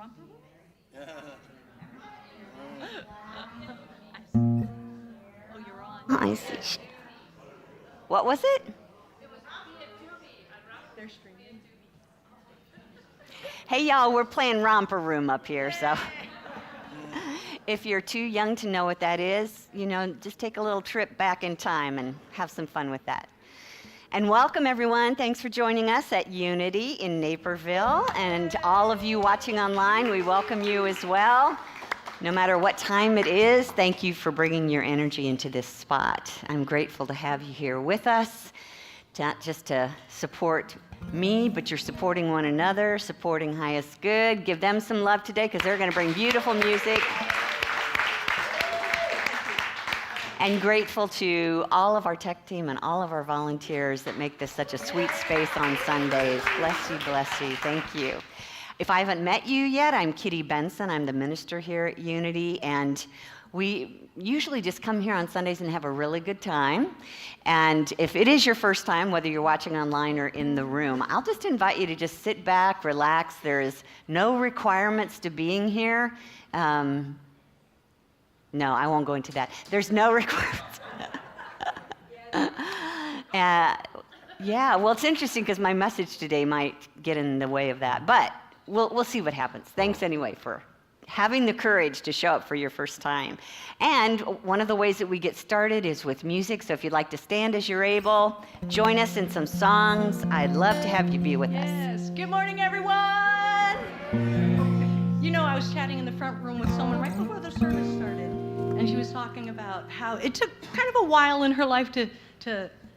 romper room? Oh, you're on. I see. What was it? They're streaming. Hey, y'all, we're playing Romper Room up here, so if you're too young to know what that is, just take a little trip back in time and have some fun with that. And welcome, everyone. Thanks for joining us at Unity in Naperville. And all of you watching online, we welcome you as well. No matter what time it is, thank you for bringing your energy into this spot. I'm grateful to have you here with us, not just to support me, but you're supporting one another, supporting Highest Good. Give them some love today because they're going to bring beautiful music. And grateful to all of our tech team and all of our volunteers that make this such a sweet space on Sundays. Bless you, bless you. Thank you. If I haven't met you yet, I'm Kitty Benson. I'm the minister here at Unity, and we usually just come here on Sundays and have a really good time. And if it is your first time, whether you're watching online or in the room, I'll just invite you to just sit back, relax. There is no requirements to being here. No, I won't go into that. There's no requirements. Yeah, well, it's interesting because my message today might get in the way of that, but we'll see what happens. Thanks anyway for having the courage to show up for your first time. And one of the ways that we get started is with music, so if you'd like to stand as you're able, join us in some songs. I'd love to have you be with us. Yes. Good morning, everyone. I was chatting in the front room with someone right before the service started, and she was talking about how it took kind of a while in her life to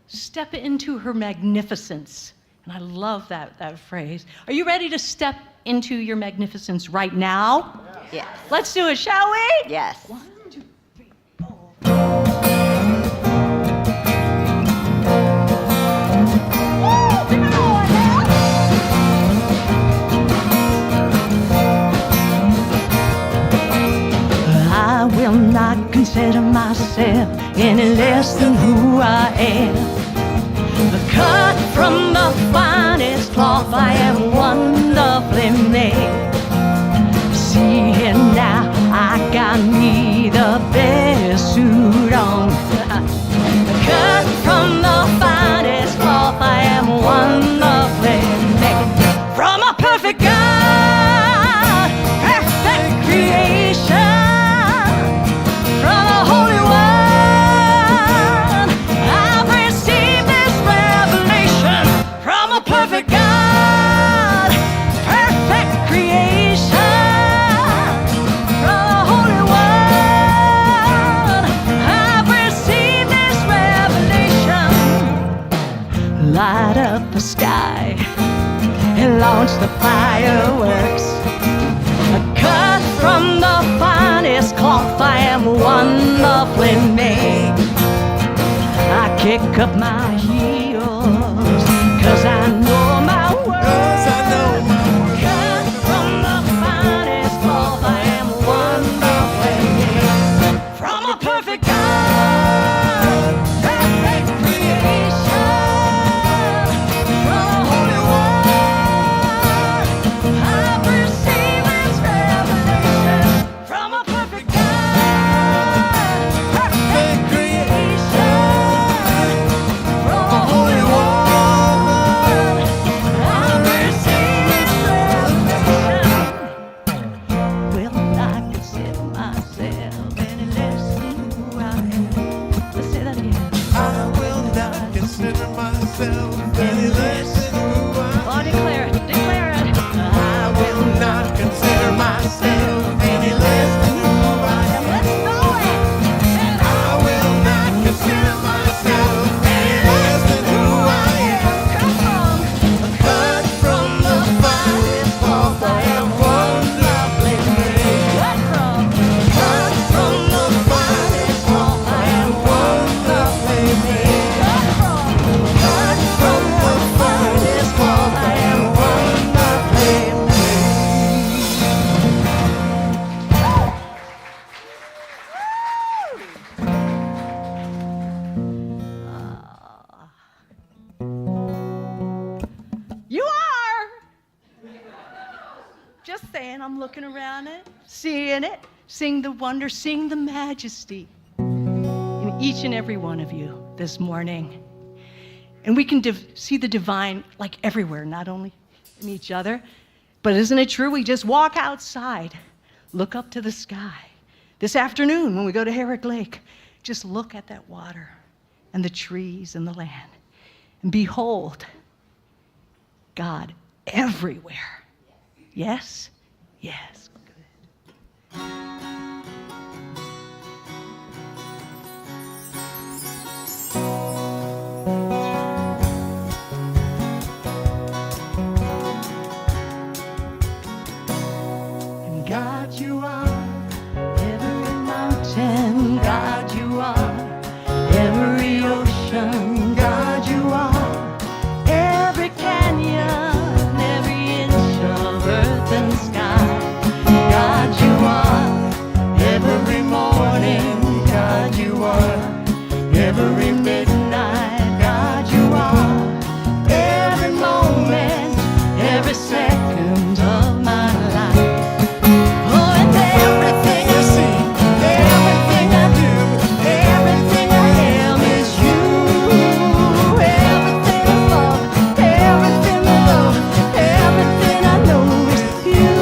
step into her magnificence. And I love that phrase. Are you ready to step into your magnificence right now? Yes. Let's do it, shall we? Yes. 1, 2, 3, 4. I will not consider myself any less than who I am. Cut from the finest cloth, I am wonderfully made. See here now, I got me the best suit on. Cut from the finest cloth, I am wonderfully made. From a perfect God, perfect creation. Perfect God, perfect creation, from the Holy One, I've received this revelation. Light up the sky and launch the fireworks. Cut from the finest cloth, I am wonderfully made. I kick up my heels, 'cause I know my worth. Cut from the finest cloth, I am wonderfully made. From a perfect God, perfect creation, from the Holy One, I've received this revelation. From a perfect God, perfect creation, from I'm looking around it, seeing the wonder, seeing the majesty in each and every one of you this morning. And we can see the divine like everywhere, not only in each other, but isn't it true? We just walk outside, look up to the sky. This afternoon when we go to Herrick Lake, just look at that water and the trees and the land and behold God everywhere. Yes? Yes. Good. And God, you are every mountain. God, you are every ocean. God, you are every canyon, every inch of earth and sky. God, you are every morning. God, you are every midnight. God, you are every moment, every second of my life. Oh, and everything I see, everything I do, everything I am is you. Everything I love, everything I love, everything I know is you.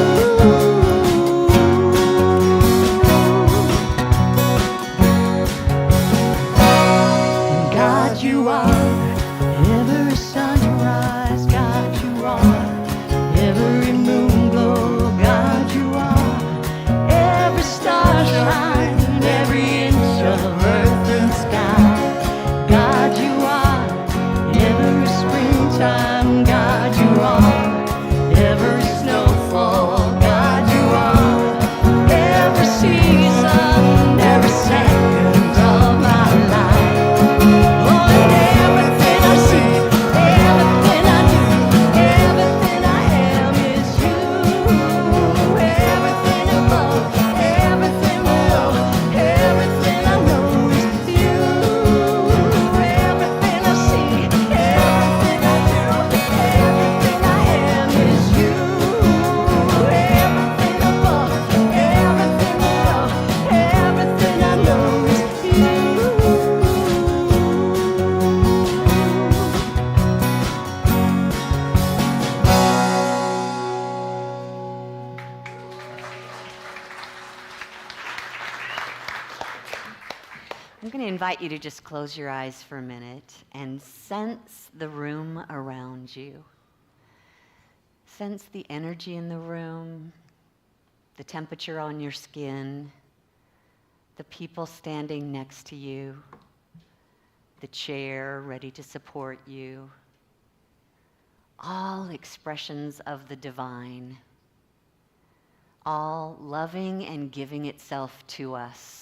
And God, you are every sunrise. God, you are every moon glow. God, you are every star shine, every inch of earth and sky. God, you are every springtime. God, you are every snowfall. God, you are every season, every second of my life. Oh, and everything I see, everything I do, everything I am is you. Everything I love, everything I love, everything I know is you. Everything I see, everything I do, everything I am is you. Everything above, everything below, everything I know is you. I'm going to invite you to just close your eyes for a minute and sense the room around you. Sense the energy in the room, the temperature on your skin, the people standing next to you, the chair ready to support you. All expressions of the divine, all loving and giving itself to us.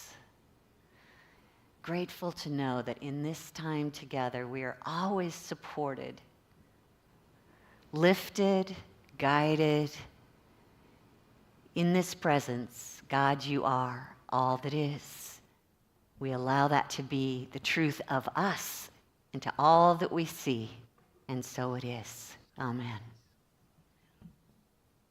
Grateful to know that in this time together, we are always supported, lifted, guided. In this presence, God, you are all that is. We allow that to be the truth of us and to all that we see, and so it is. Amen.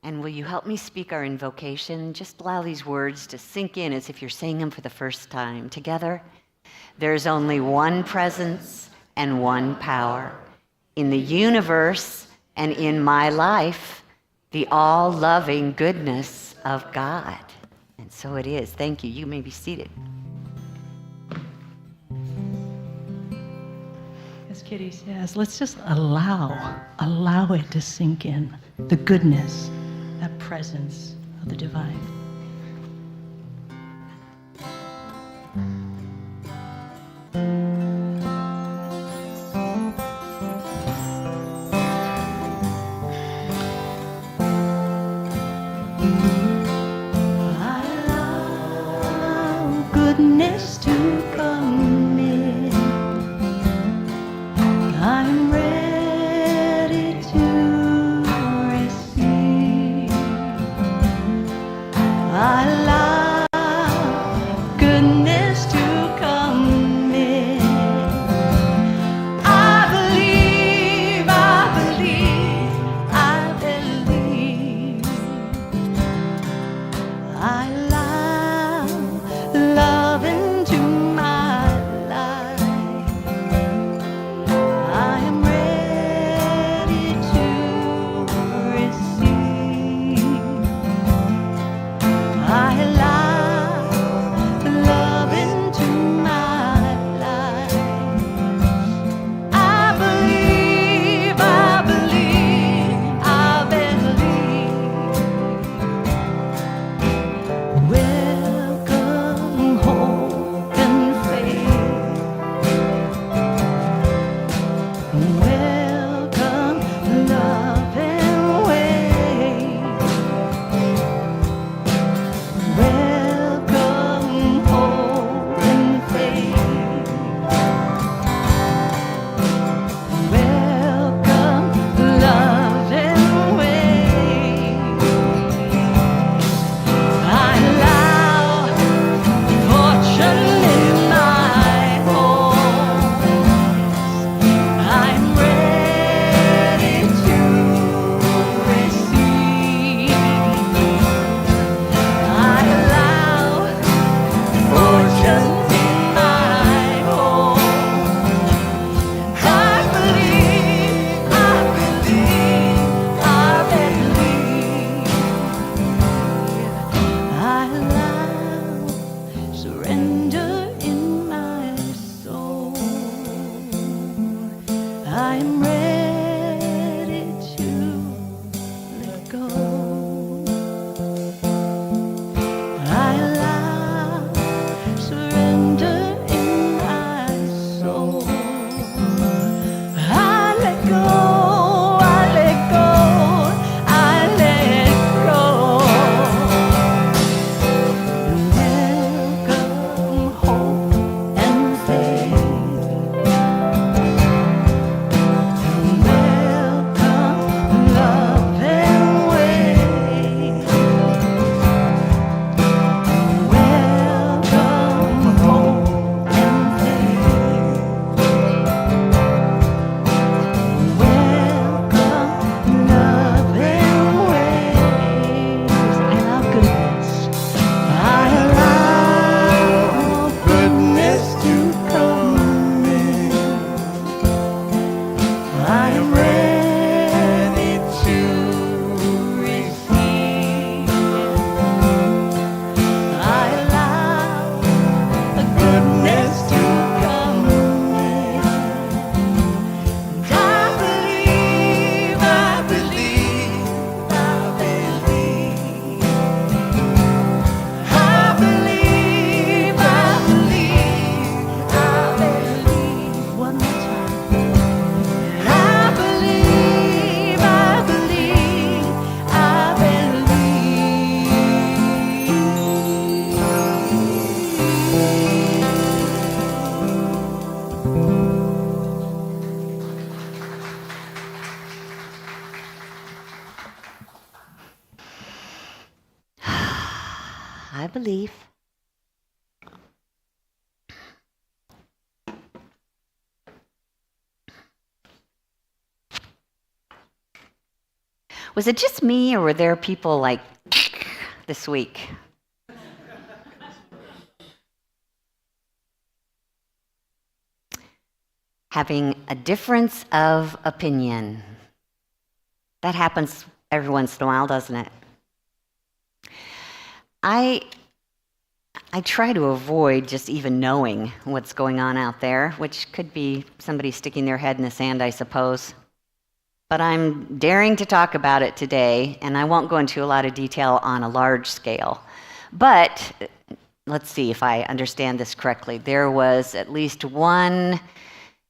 And will you help me speak our invocation? Just allow these words to sink in as if you're saying them for the first time. Together, there's only one presence and one power in the universe and in my life, the all-loving goodness of God. And so it is. Thank you. You may be seated. As Kitty says, let's just allow it to sink in, the goodness, that presence of the divine. Allow goodness to come in. I'm ready to receive. Allow goodness to come in. I believe, I believe, I believe. believe. Was it just me, or were there people like this week? Having a difference of opinion. That happens every once in a while, doesn't it? I try to avoid just even knowing what's going on out there, which could be somebody sticking their head in the sand, I suppose. But I'm daring to talk about it today, and I won't go into a lot of detail on a large scale. But let's see if I understand this correctly. There was at least one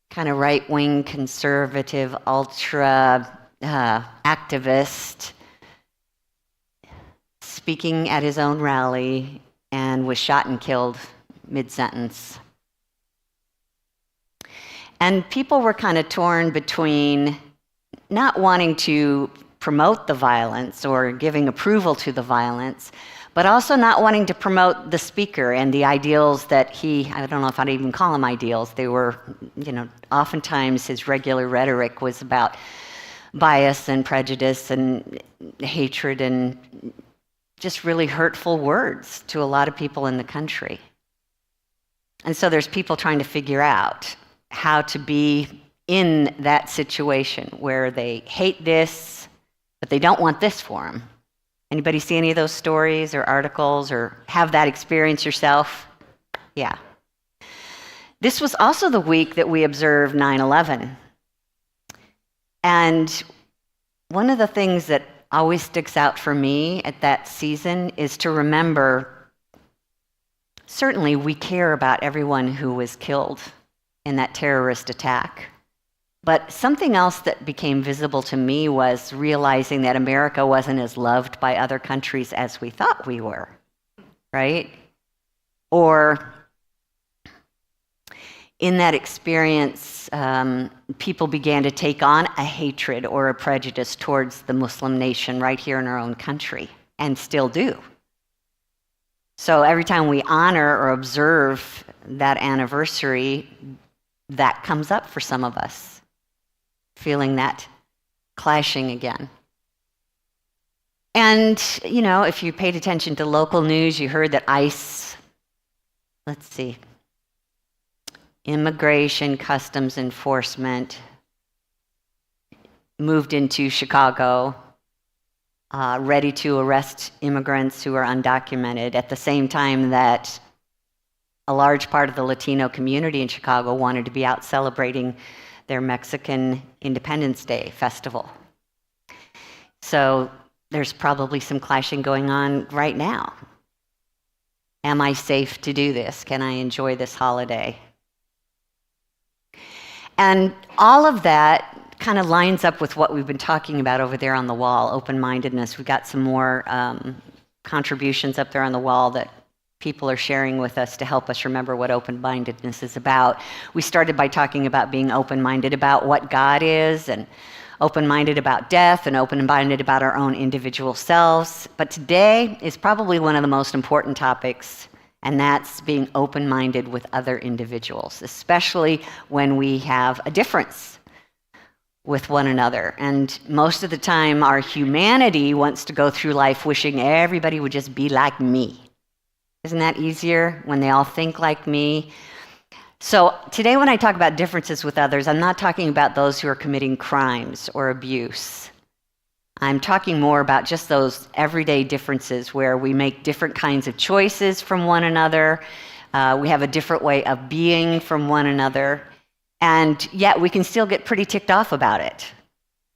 kind of right-wing conservative ultra activist speaking at his own rally and was shot and killed mid-sentence. And people were kind of torn between not wanting to promote the violence or giving approval to the violence, but also not wanting to promote the speaker and the ideals that I don't know if I'd even call them ideals. They were, oftentimes his regular rhetoric was about bias and prejudice and hatred and just really hurtful words to a lot of people in the country. And so there's people trying to figure out how to be in that situation where they hate this, but they don't want this for them. Anybody see any of those stories or articles or have that experience yourself? Yeah. This was also the week that we observed 9/11. And one of the things that always sticks out for me at that season is to remember, certainly we care about everyone who was killed in that terrorist attack. But something else that became visible to me was realizing that America wasn't as loved by other countries as we thought we were, right? Or in that experience, people began to take on a hatred or a prejudice towards the Muslim nation right here in our own country, and still do. So every time we honor or observe that anniversary, that comes up for some of us, feeling that clashing again. And, if you paid attention to local news, you heard that ICE, Immigration Customs Enforcement, moved into Chicago, ready to arrest immigrants who are undocumented, at the same time that a large part of the Latino community in Chicago wanted to be out celebrating their Mexican Independence Day festival. So there's probably some clashing going on right now. Am I safe to do this? Can I enjoy this holiday? And all of that kind of lines up with what we've been talking about over there on the wall, open-mindedness. We've got some more contributions up there on the wall that people are sharing with us to help us remember what open-mindedness is about. We started by talking about being open-minded about what God is, and open-minded about death, and open-minded about our own individual selves. But today is probably one of the most important topics, and that's being open-minded with other individuals, especially when we have a difference with one another. And most of the time, our humanity wants to go through life wishing everybody would just be like me. Isn't that easier when they all think like me? So today when I talk about differences with others, I'm not talking about those who are committing crimes or abuse. I'm talking more about just those everyday differences where we make different kinds of choices from one another. We have a different way of being from one another. And yet we can still get pretty ticked off about it,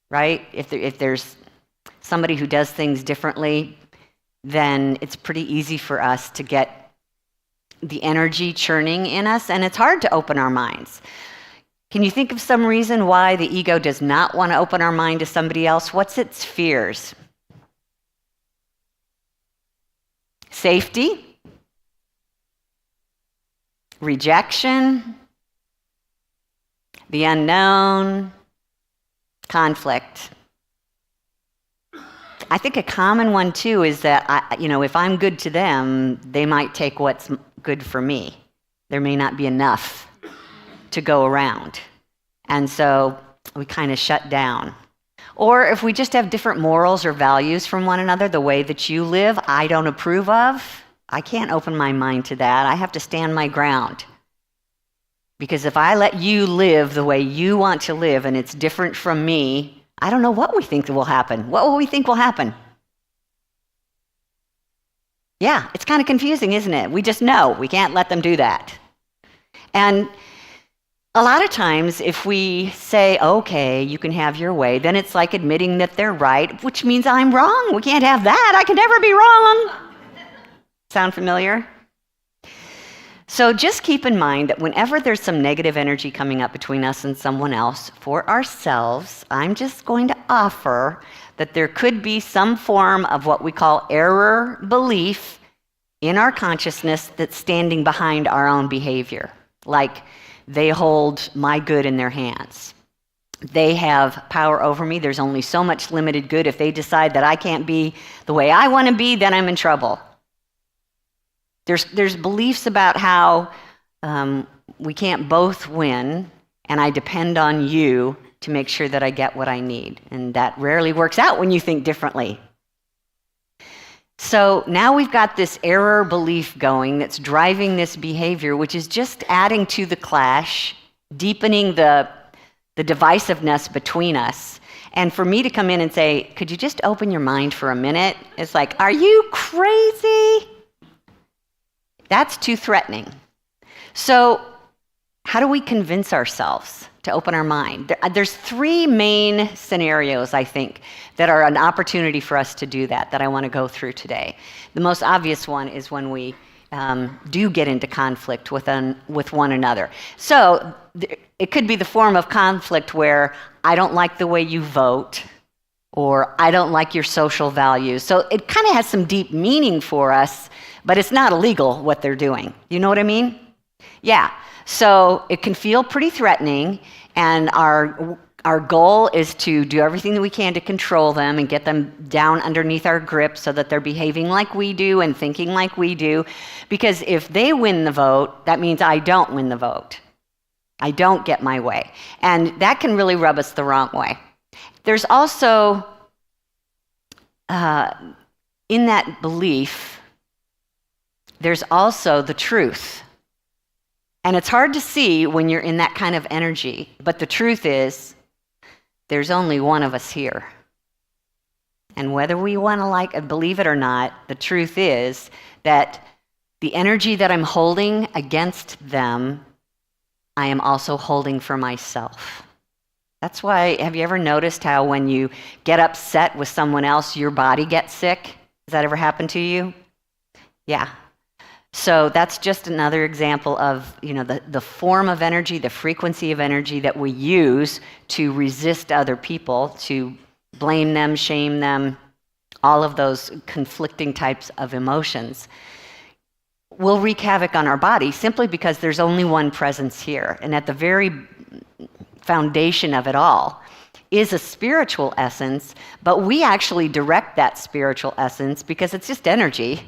right? If there's somebody who does things differently, then it's pretty easy for us to get the energy churning in us, and it's hard to open our minds. Can you think of some reason why the ego does not want to open our mind to somebody else? What's its fears? Safety? Rejection? The unknown? Conflict? I think a common one too is that if I'm good to them, they might take what's good for me. There may not be enough to go around. And so we kind of shut down. Or if we just have different morals or values from one another, the way that you live, I don't approve of, I can't open my mind to that. I have to stand my ground. Because if I let you live the way you want to live and it's different from me, I don't know what we think will happen. What will we think will happen? Yeah, it's kind of confusing, isn't it? We just know we can't let them do that. And a lot of times, if we say, okay, you can have your way, then it's like admitting that they're right, which means I'm wrong. We can't have that. I can never be wrong. Sound familiar? So just keep in mind that whenever there's some negative energy coming up between us and someone else, for ourselves, I'm just going to offer that there could be some form of what we call error belief in our consciousness that's standing behind our own behavior. Like, they hold my good in their hands. They have power over me. There's only so much limited good. If they decide that I can't be the way I want to be, then I'm in trouble. There's beliefs about how we can't both win, and I depend on you to make sure that I get what I need. And that rarely works out when you think differently. So now we've got this error belief going that's driving this behavior, which is just adding to the clash, deepening the divisiveness between us. And for me to come in and say, could you just open your mind for a minute? It's like, are you crazy? That's too threatening. So how do we convince ourselves to open our mind? There's three main scenarios, I think, that are an opportunity for us to do that I want to go through today. The most obvious one is when we do get into conflict with one another. So it could be the form of conflict where I don't like the way you vote, or I don't like your social values. So it kind of has some deep meaning for us, but it's not illegal what they're doing. You know what I mean? Yeah. So it can feel pretty threatening, and our goal is to do everything that we can to control them and get them down underneath our grip so that they're behaving like we do and thinking like we do. Because if they win the vote, that means I don't win the vote. I don't get my way. And that can really rub us the wrong way. There's also, in that belief, there's also the truth. And it's hard to see when you're in that kind of energy, but the truth is, there's only one of us here. And whether we want to believe it or not, the truth is that the energy that I'm holding against them, I am also holding for myself. That's why, have you ever noticed how when you get upset with someone else, your body gets sick? Has that ever happened to you? Yeah. So that's just another example of, the form of energy, the frequency of energy that we use to resist other people, to blame them, shame them, all of those conflicting types of emotions will wreak havoc on our body simply because there's only one presence here. And at the very foundation of it all is a spiritual essence, but we actually direct that spiritual essence because it's just energy.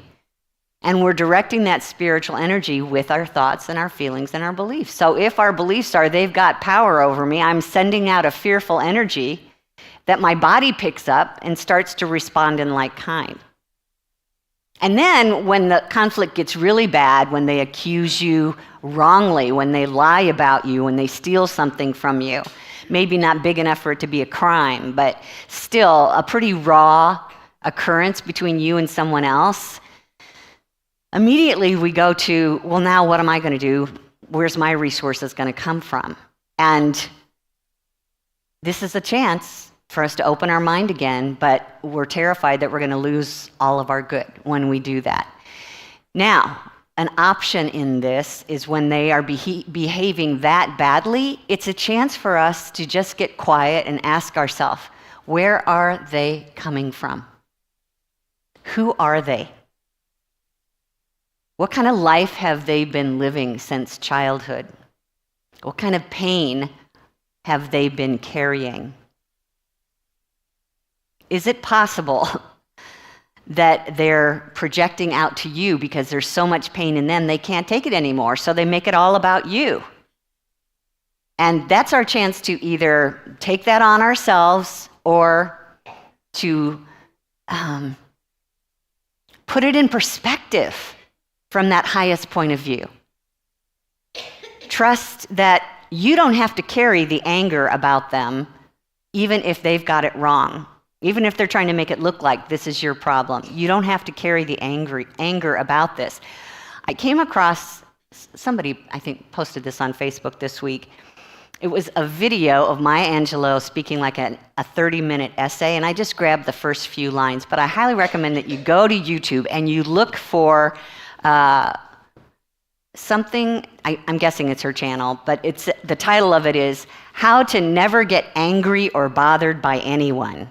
And we're directing that spiritual energy with our thoughts and our feelings and our beliefs. So if our beliefs are, they've got power over me, I'm sending out a fearful energy that my body picks up and starts to respond in like kind. And then when the conflict gets really bad, when they accuse you wrongly, when they lie about you, when they steal something from you, maybe not big enough for it to be a crime, but still a pretty raw occurrence between you and someone else, immediately we go to, well, now what am I going to do? Where's my resources going to come from? And this is a chance for us to open our mind again, but we're terrified that we're going to lose all of our good when we do that. Now, an option in this is when they are behaving that badly, it's a chance for us to just get quiet and ask ourselves, where are they coming from? Who are they? What kind of life have they been living since childhood? What kind of pain have they been carrying? Is it possible that they're projecting out to you because there's so much pain in them, they can't take it anymore, so they make it all about you. And that's our chance to either take that on ourselves or to put it in perspective from that highest point of view. Trust that you don't have to carry the anger about them, even if they've got it wrong. Even if they're trying to make it look like this is your problem. You don't have to carry the anger about this. I came across, somebody I think posted this on Facebook this week. It was a video of Maya Angelou speaking like a 30-minute essay, and I just grabbed the first few lines. But I highly recommend that you go to YouTube and you look for something, I'm guessing it's her channel, but the title of it is How to Never Get Angry or Bothered by Anyone.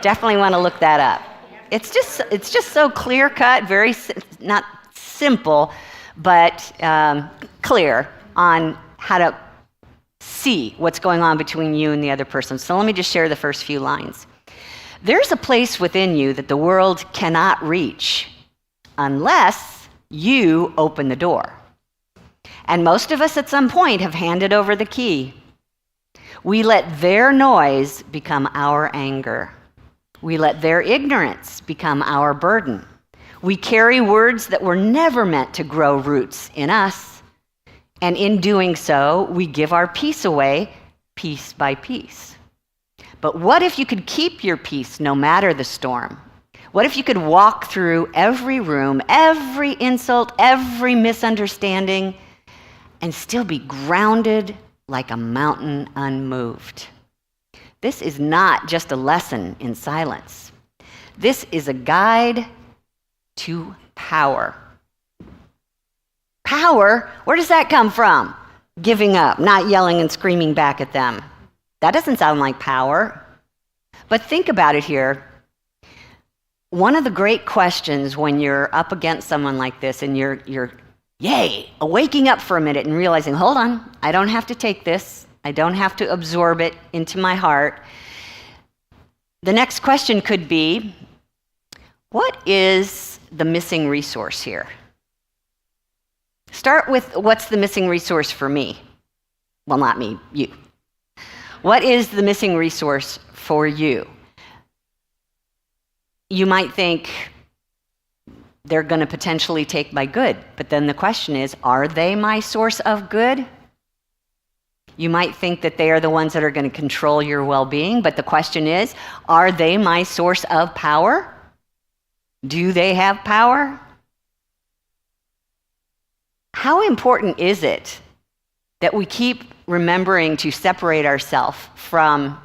Definitely want to look that up. It's just so clear-cut, very not simple, but clear on how to see what's going on between you and the other person. So let me just share the first few lines. There's a place within you that the world cannot reach unless you open the door. And most of us at some point have handed over the key. We let their noise become our anger. We let their ignorance become our burden. We carry words that were never meant to grow roots in us. And in doing so, we give our peace away piece by piece. But what if you could keep your peace no matter the storm? What if you could walk through every room, every insult, every misunderstanding, and still be grounded like a mountain unmoved? This is not just a lesson in silence. This is a guide to power. Power, where does that come from? Giving up, not yelling and screaming back at them. That doesn't sound like power. But think about it here. One of the great questions when you're up against someone like this and you're waking up for a minute and realizing, hold on, I don't have to take this. I don't have to absorb it into my heart. The next question could be, what is the missing resource here? Start with what's the missing resource for me? Well, not me, you. What is the missing resource for you? You might think they're going to potentially take my good, but then the question is, are they my source of good? You might think that they are the ones that are going to control your well-being, but the question is, are they my source of power? Do they have power? How important is it that we keep remembering to separate ourselves from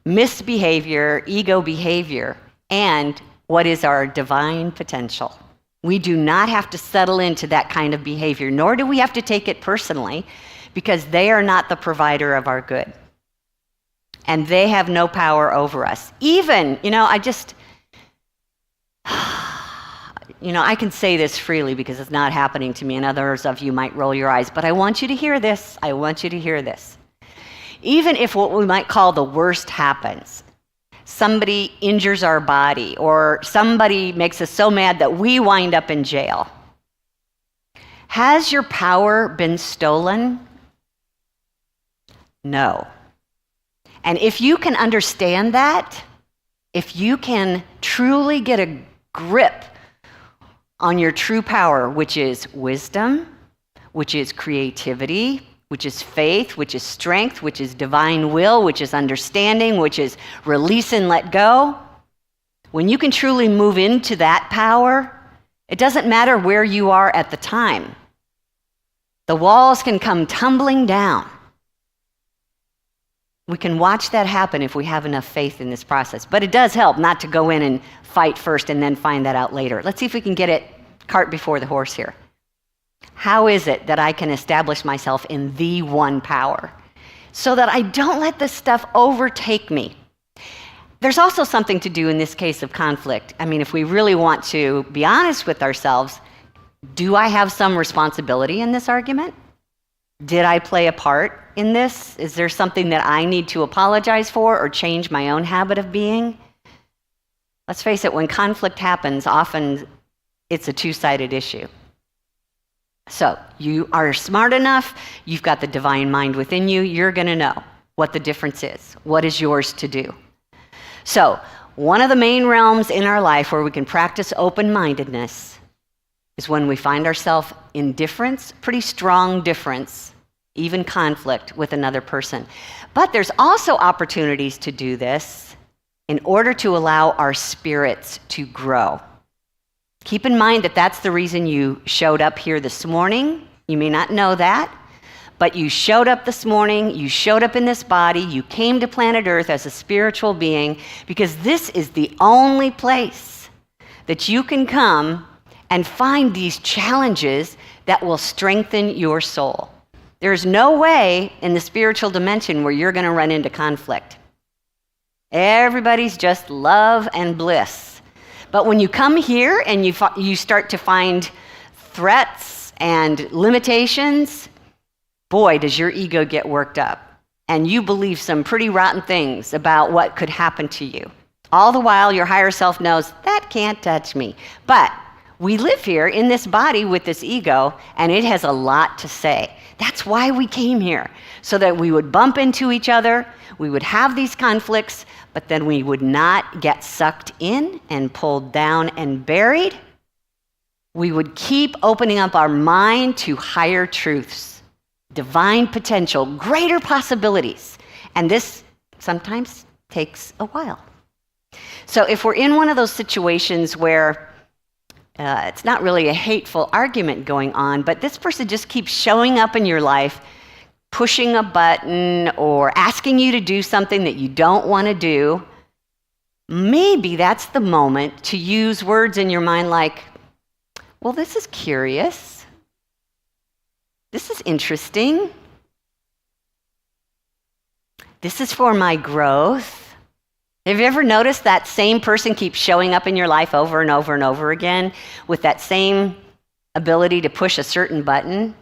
misbehavior, ego behavior, and what is our divine potential? We do not have to settle into that kind of behavior, nor do we have to take it personally, because they are not the provider of our good. And they have no power over us. Even, I can say this freely because it's not happening to me, and others of you might roll your eyes, but I want you to hear this. I want you to hear this. Even if what we might call the worst happens, somebody injures our body, or somebody makes us so mad that we wind up in jail, has your power been stolen? No. And if you can understand that, if you can truly get a grip on your true power, which is wisdom, which is creativity, which is faith, which is strength, which is divine will, which is understanding, which is release and let go. When you can truly move into that power, it doesn't matter where you are at the time. The walls can come tumbling down. We can watch that happen if we have enough faith in this process. But it does help not to go in and fight first and then find that out later. Let's see if we can get it cart before the horse here. How is it that I can establish myself in the one power so that I don't let this stuff overtake me? There's also something to do in this case of conflict. I mean, if we really want to be honest with ourselves, do I have some responsibility in this argument? Did I play a part in this? Is there something that I need to apologize for or change my own habit of being? Let's face it, when conflict happens, often it's a two-sided issue. So you are smart enough, you've got the divine mind within you, you're going to know what the difference is, what is yours to do. So one of the main realms in our life where we can practice open-mindedness is when we find ourselves in difference, pretty strong difference, even conflict with another person. But there's also opportunities to do this in order to allow our spirits to grow. Keep in mind that that's the reason you showed up here this morning. You may not know that, but you showed up this morning, you showed up in this body, you came to planet Earth as a spiritual being because this is the only place that you can come and find these challenges that will strengthen your soul. There's no way in the spiritual dimension where you're going to run into conflict. Everybody's just love and bliss. But when you come here and you start to find threats and limitations, boy, does your ego get worked up. And you believe some pretty rotten things about what could happen to you. All the while, your higher self knows, that can't touch me. But we live here in this body with this ego, and it has a lot to say. That's why we came here, so that we would bump into each other, we would have these conflicts, but then we would not get sucked in and pulled down and buried. We would keep opening up our mind to higher truths, divine potential, greater possibilities. And this sometimes takes a while. So if we're in one of those situations where it's not really a hateful argument going on, but this person just keeps showing up in your life, pushing a button or asking you to do something that you don't want to do, maybe that's the moment to use words in your mind like, well, this is curious. This is interesting. This is for my growth. Have you ever noticed that same person keeps showing up in your life over and over and over again with that same ability to push a certain button?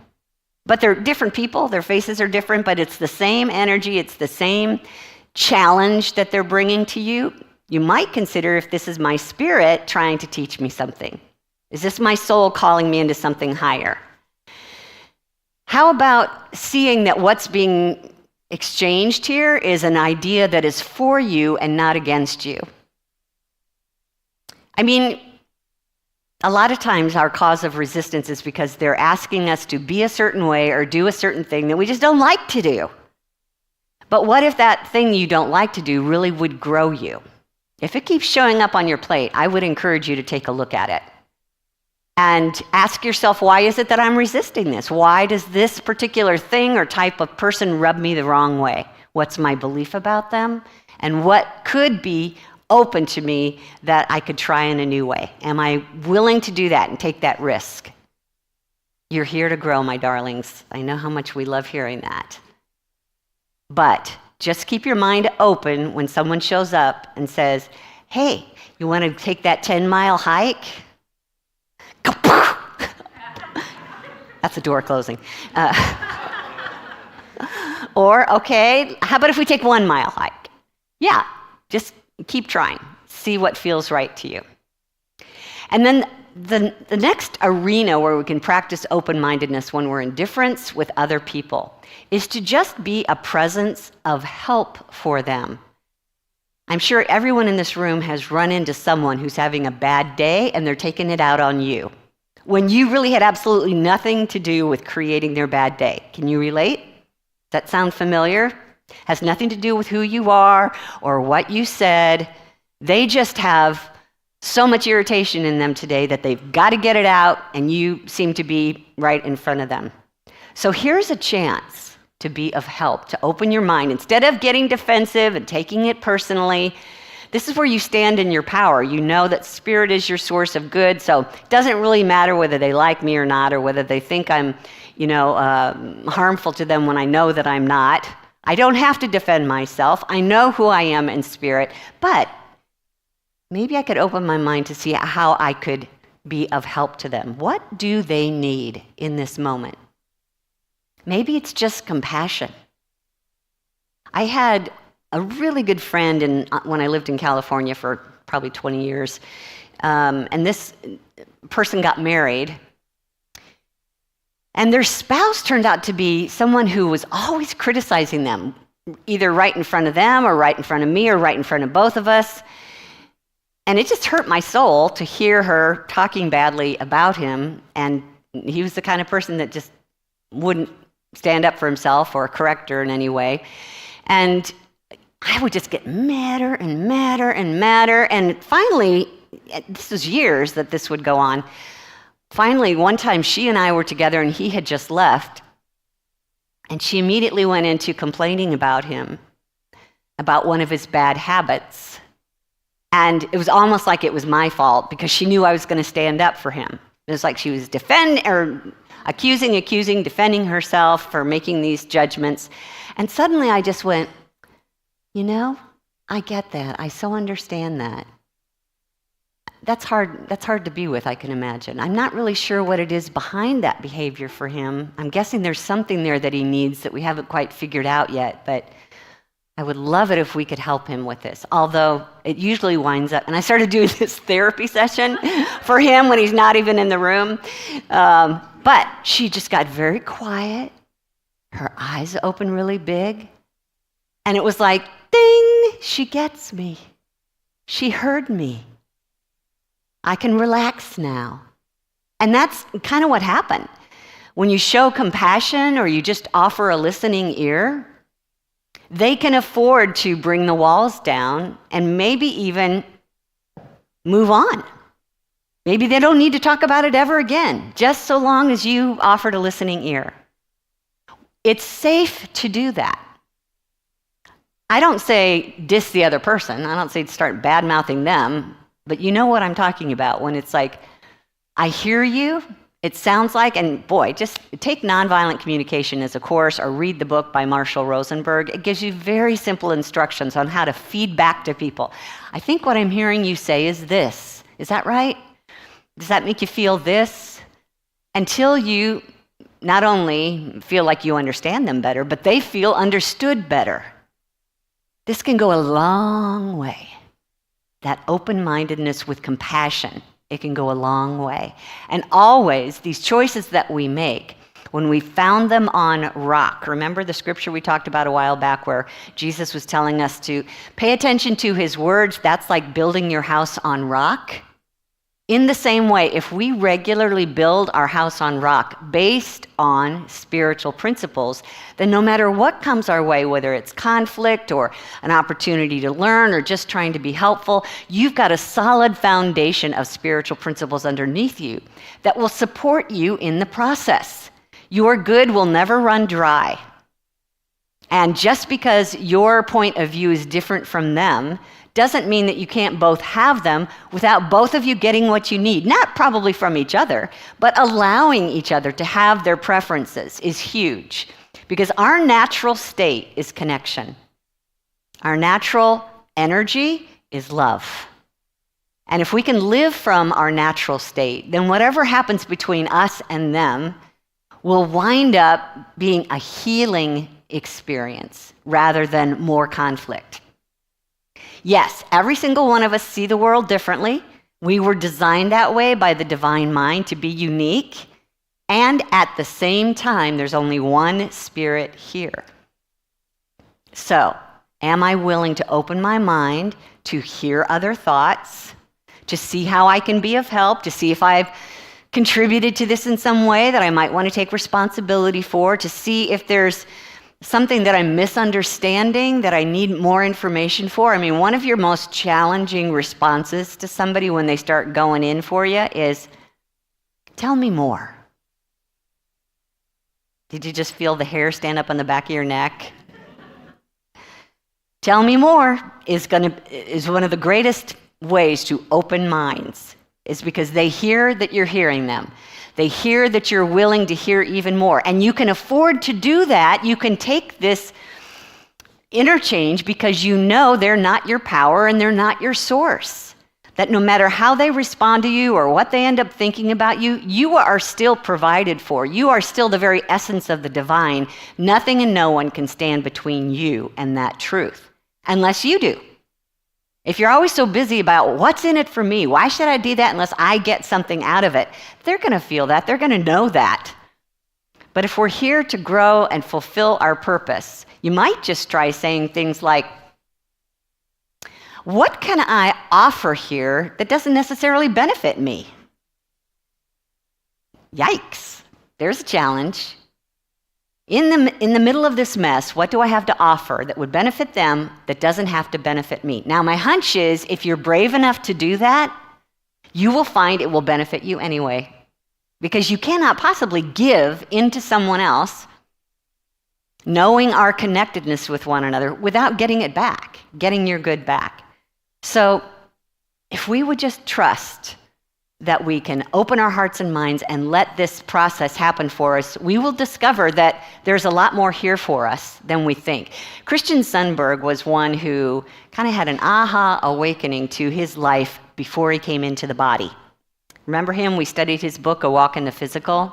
But they're different people, their faces are different, but it's the same energy, it's the same challenge that they're bringing to you. You might consider if this is my spirit trying to teach me something. Is this my soul calling me into something higher? How about seeing that what's being exchanged here is an idea that is for you and not against you? I mean, a lot of times our cause of resistance is because they're asking us to be a certain way or do a certain thing that we just don't like to do. But what if that thing you don't like to do really would grow you? If it keeps showing up on your plate, I would encourage you to take a look at it. And ask yourself, why is it that I'm resisting this? Why does this particular thing or type of person rub me the wrong way? What's my belief about them? And what could be open to me that I could try in a new way? Am I willing to do that and take that risk? You're here to grow, my darlings. I know how much we love hearing that. But just keep your mind open when someone shows up and says, hey, you want to take that 10-mile hike? That's a door closing. Or, okay, how about if we take 1-mile hike? Yeah, just keep trying. See what feels right to you. And then the next arena where we can practice open-mindedness when we're in difference with other people is to just be a presence of help for them. I'm sure everyone in this room has run into someone who's having a bad day and they're taking it out on you, when you really had absolutely nothing to do with creating their bad day. Can you relate? Does that sound familiar? Has nothing to do with who you are or what you said. They just have so much irritation in them today that they've got to get it out, and you seem to be right in front of them. So here's a chance to be of help, to open your mind. Instead of getting defensive and taking it personally, this is where you stand in your power. You know that spirit is your source of good, so it doesn't really matter whether they like me or not, or whether they think I'm, harmful to them when I know that I'm not. I don't have to defend myself. I know who I am in spirit, but maybe I could open my mind to see how I could be of help to them. What do they need in this moment? Maybe it's just compassion. I had a really good friend when I lived in California for probably 20 years. And this person got married. And their spouse turned out to be someone who was always criticizing them, either right in front of them or right in front of me or right in front of both of us. And it just hurt my soul to hear her talking badly about him. And he was the kind of person that just wouldn't stand up for himself or correct her in any way. And I would just get madder and madder and madder. And finally, this was years that this would go on. Finally, one time she and I were together and he had just left. And she immediately went into complaining about him, about one of his bad habits. And it was almost like it was my fault because she knew I was going to stand up for him. It was like she was accusing, defending herself for making these judgments. And suddenly I just went, I get that. I so understand that. That's hard to be with, I can imagine. I'm not really sure what it is behind that behavior for him. I'm guessing there's something there that he needs that we haven't quite figured out yet, but I would love it if we could help him with this. Although it usually winds up, and I started doing this therapy session for him when he's not even in the room. But she just got very quiet. Her eyes opened really big. And it was like, ding, she gets me. She heard me. I can relax now. And that's kind of what happened. When you show compassion or you just offer a listening ear, they can afford to bring the walls down and maybe even move on. Maybe they don't need to talk about it ever again, just so long as you offered a listening ear. It's safe to do that. I don't say diss the other person. I don't say start bad-mouthing them. But you know what I'm talking about when it's like, I hear you, it sounds like, and boy, just take nonviolent communication as a course or read the book by Marshall Rosenberg. It gives you very simple instructions on how to feed back to people. I think what I'm hearing you say is this. Is that right? Does that make you feel this? Until you not only feel like you understand them better, but they feel understood better. This can go a long way. That open-mindedness with compassion, it can go a long way. And always, these choices that we make, when we found them on rock, remember the scripture we talked about a while back where Jesus was telling us to pay attention to his words? That's like building your house on rock. In the same way, if we regularly build our house on rock based on spiritual principles, then no matter what comes our way, whether it's conflict or an opportunity to learn or just trying to be helpful, you've got a solid foundation of spiritual principles underneath you that will support you in the process. Your good will never run dry. And just because your point of view is different from them doesn't mean that you can't both have them without both of you getting what you need. Not probably from each other, but allowing each other to have their preferences is huge. Because our natural state is connection. Our natural energy is love. And if we can live from our natural state, then whatever happens between us and them will wind up being a healing experience rather than more conflict. Yes, every single one of us see the world differently. We were designed that way by the divine mind to be unique. And at the same time, there's only one spirit here. So, am I willing to open my mind to hear other thoughts, to see how I can be of help, to see if I've contributed to this in some way that I might want to take responsibility for, to see if there's something that I'm misunderstanding, that I need more information for? I mean, one of your most challenging responses to somebody when they start going in for you is, tell me more. Did you just feel the hair stand up on the back of your neck? Tell me more is one of the greatest ways to open minds, is because they hear that you're hearing them. They hear that you're willing to hear even more. And you can afford to do that. You can take this interchange because you know they're not your power and they're not your source. That no matter how they respond to you or what they end up thinking about you, you are still provided for. You are still the very essence of the divine. Nothing and no one can stand between you and that truth, unless you do. If you're always so busy about what's in it for me, why should I do that unless I get something out of it? They're going to feel that. They're going to know that. But if we're here to grow and fulfill our purpose, you might just try saying things like, what can I offer here that doesn't necessarily benefit me? Yikes, there's a challenge. In the middle of this mess, what do I have to offer that would benefit them that doesn't have to benefit me? Now, my hunch is if you're brave enough to do that, you will find it will benefit you anyway. Because you cannot possibly give into someone else, knowing our connectedness with one another, without getting it back, getting your good back. So if we would just trust that we can open our hearts and minds and let this process happen for us, we will discover that there's a lot more here for us than we think. Christian Sundberg was one who kind of had an aha awakening to his life before he came into the body. Remember him? We studied his book, A Walk in the Physical.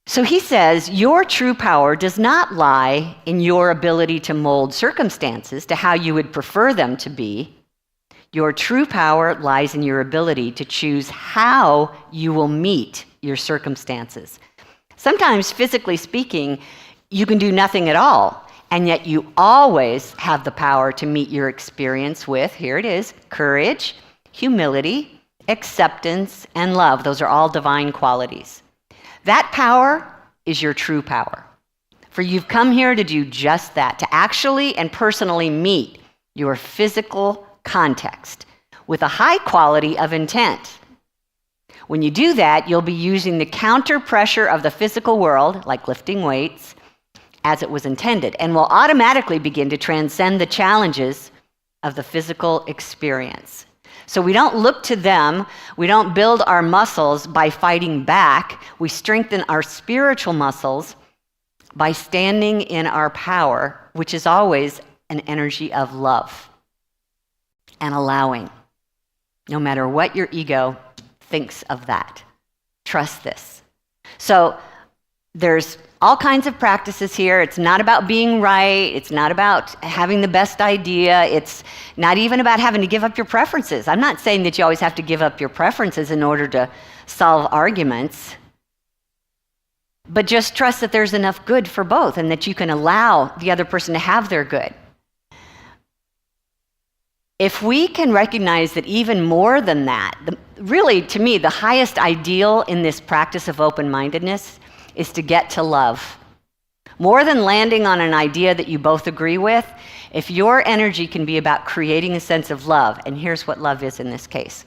So he says, your true power does not lie in your ability to mold circumstances to how you would prefer them to be. Your true power lies in your ability to choose how you will meet your circumstances. Sometimes, physically speaking, you can do nothing at all, and yet you always have the power to meet your experience with, here it is, courage, humility, acceptance, and love. Those are all divine qualities. That power is your true power. For you've come here to do just that, to actually and personally meet your physical context with a high quality of intent. When you do that, you'll be using the counter pressure of the physical world, like lifting weights, as it was intended, and will automatically begin to transcend the challenges of the physical experience. So we don't look to them, we don't build our muscles by fighting back, we strengthen our spiritual muscles by standing in our power, which is always an energy of love and allowing, no matter what your ego thinks of that. Trust this. So there's all kinds of practices here. It's not about being right. It's not about having the best idea. It's not even about having to give up your preferences. I'm not saying that you always have to give up your preferences in order to solve arguments. But just trust that there's enough good for both and that you can allow the other person to have their good. If we can recognize that even more than that, really, to me, the highest ideal in this practice of open-mindedness is to get to love. More than landing on an idea that you both agree with, if your energy can be about creating a sense of love, and here's what love is in this case.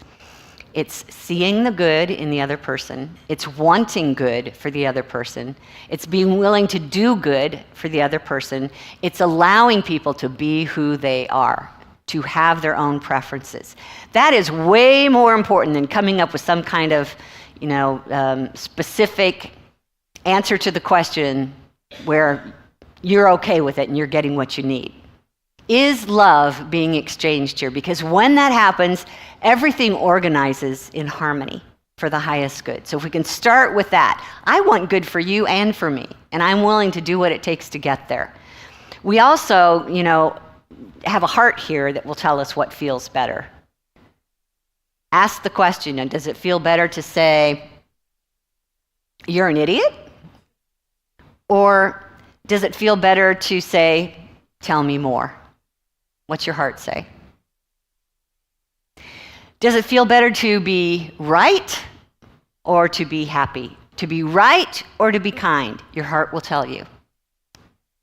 It's seeing the good in the other person. It's wanting good for the other person. It's being willing to do good for the other person. It's allowing people to be who they are, to have their own preferences. That is way more important than coming up with some kind of, specific answer to the question where you're okay with it and you're getting what you need. Is love being exchanged here? Because when that happens, everything organizes in harmony for the highest good. So if we can start with that, I want good for you and for me, and I'm willing to do what it takes to get there. We also, have a heart here that will tell us what feels better. Ask the question, and does it feel better to say, you're an idiot? Or does it feel better to say, tell me more? What's your heart say? Does it feel better to be right or to be happy? To be right or to be kind? Your heart will tell you.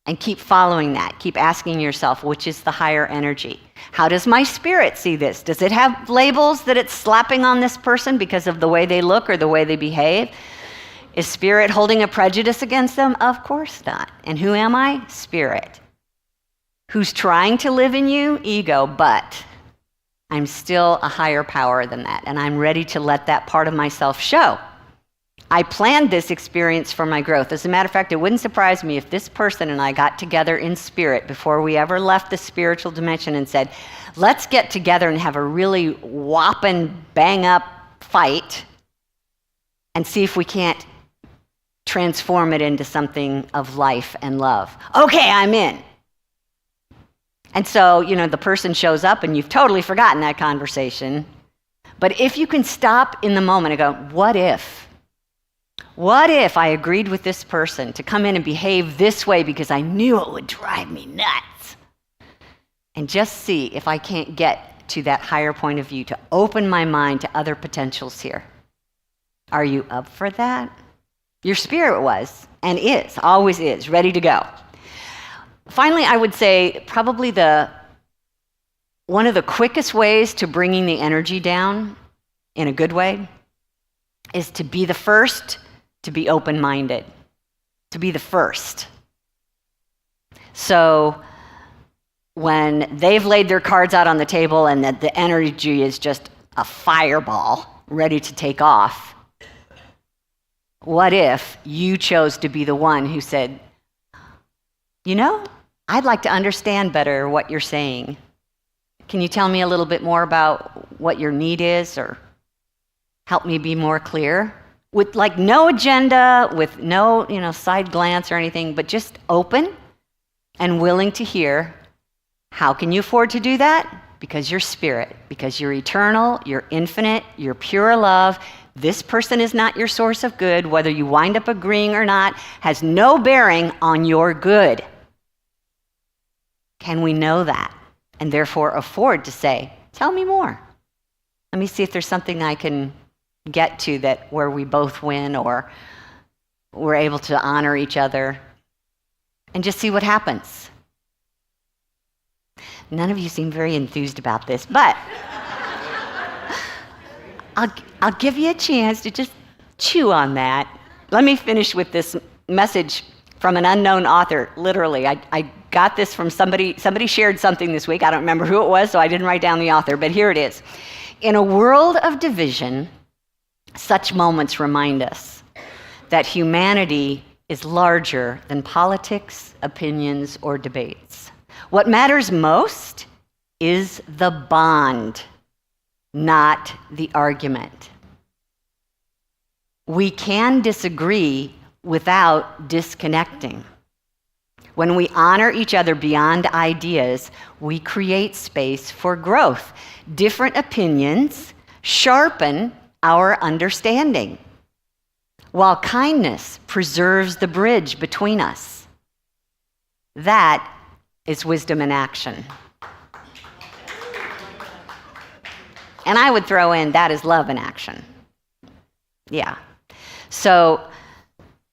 And keep following that. Keep asking yourself, which is the higher energy? How does my spirit see this? Does it have labels that it's slapping on this person because of the way they look or the way they behave? Is spirit holding a prejudice against them? Of course not. And who am I? Spirit. Who's trying to live in you? Ego, but I'm still a higher power than that, and I'm ready to let that part of myself show. I planned this experience for my growth. As a matter of fact, it wouldn't surprise me if this person and I got together in spirit before we ever left the spiritual dimension and said, let's get together and have a really whopping, bang-up fight and see if we can't transform it into something of life and love. Okay, I'm in. And so, the person shows up and you've totally forgotten that conversation. But if you can stop in the moment and go, what if? What if I agreed with this person to come in and behave this way because I knew it would drive me nuts? And just see if I can't get to that higher point of view, to open my mind to other potentials here. Are you up for that? Your spirit was, and is, always is, ready to go. Finally, I would say probably one of the quickest ways to bringing the energy down in a good way is to be the first to be open-minded, to be the first. So when they've laid their cards out on the table and that the energy is just a fireball ready to take off, what if you chose to be the one who said, I'd like to understand better what you're saying. Can you tell me a little bit more about what your need is, or help me be more clear? With no agenda, with no, side glance or anything, but just open and willing to hear. How can you afford to do that? Because you're spirit, because you're eternal, you're infinite, you're pure love. This person is not your source of good. Whether you wind up agreeing or not has no bearing on your good. Can we know that and therefore afford to say, tell me more? Let me see if there's something I can get to that where we both win, or we're able to honor each other, and just see what happens. None of you seem very enthused about this, but I'll give you a chance to just chew on that. Let me finish with this message from an unknown author. Literally, I got this from somebody shared something this week. I don't remember who it was, so I didn't write down the author, but here it is. In a world of division, such moments remind us that humanity is larger than politics, opinions, or debates. What matters most is the bond, not the argument. We can disagree without disconnecting. When we honor each other beyond ideas, we create space for growth. Different opinions sharpen our understanding, while kindness preserves the bridge between us. That is wisdom in action. And I would throw in, that is love in action. Yeah. So,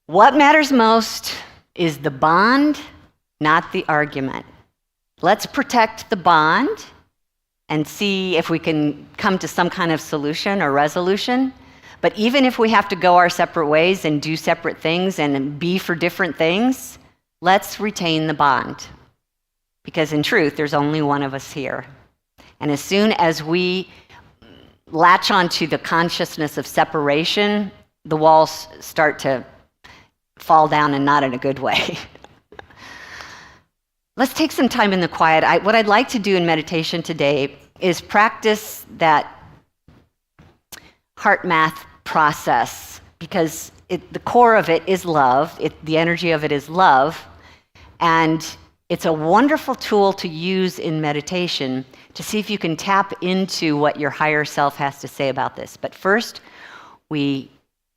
what matters most is the bond, not the argument. Let's protect the bond and see if we can come to some kind of solution or resolution. But even if we have to go our separate ways and do separate things and be for different things, let's retain the bond. Because in truth, there's only one of us here. And as soon as we latch onto the consciousness of separation, the walls start to fall down, and not in a good way. Let's take some time in the quiet. What I'd like to do in meditation today is practice that heart math process, because the core of it is love. The energy of it is love. And it's a wonderful tool to use in meditation to see if you can tap into what your higher self has to say about this. But first, we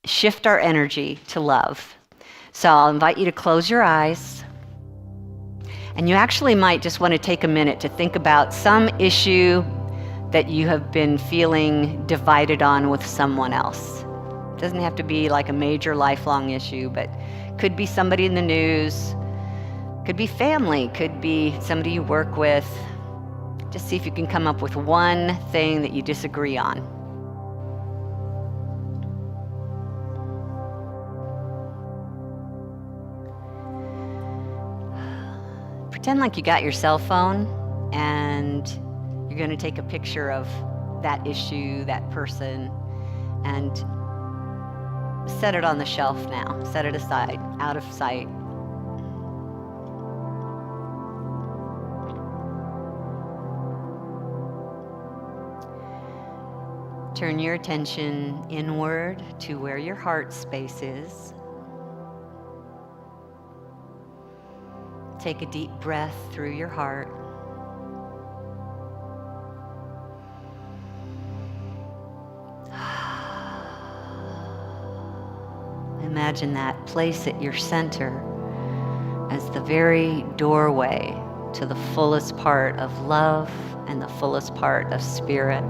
shift our energy to love. So I'll invite you to close your eyes. And you actually might just want to take a minute to think about some issue that you have been feeling divided on with someone else. It doesn't have to be like a major lifelong issue, but could be somebody in the news, could be family, could be somebody you work with. Just see if you can come up with one thing that you disagree on. Pretend like you got your cell phone and you're going to take a picture of that issue, that person, and set it on the shelf now. Set it aside, out of sight. Turn your attention inward to where your heart space is. Take a deep breath through your heart. Imagine that place at your center as the very doorway to the fullest part of love and the fullest part of spirit.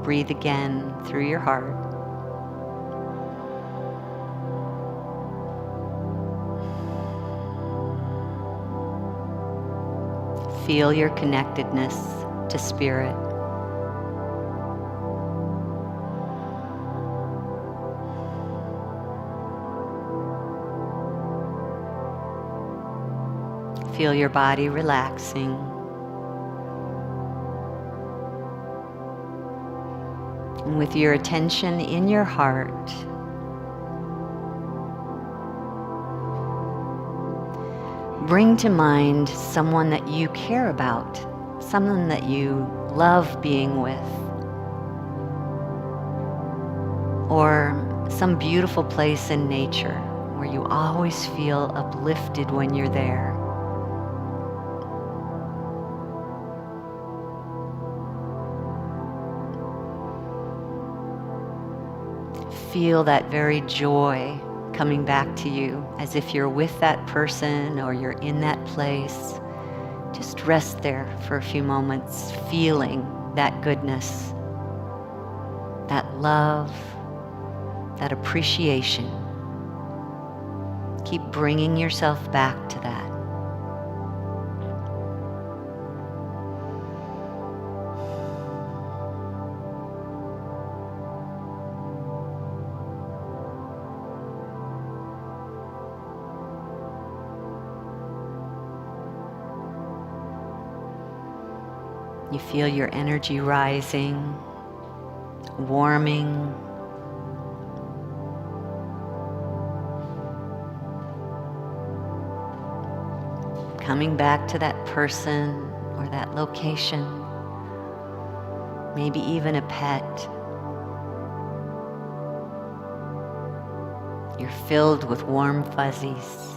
Breathe again through your heart. Feel your connectedness to spirit. Feel your body relaxing. And with your attention in your heart, bring to mind someone that you care about, someone that you love being with, or some beautiful place in nature where you always feel uplifted when you're there. Feel that very joy coming back to you as if you're with that person or you're in that place. Just rest there for a few moments, feeling that goodness, that love, that appreciation. Keep bringing yourself back to that. You feel your energy rising, warming. Coming back to that person or that location, maybe even a pet. You're filled with warm fuzzies.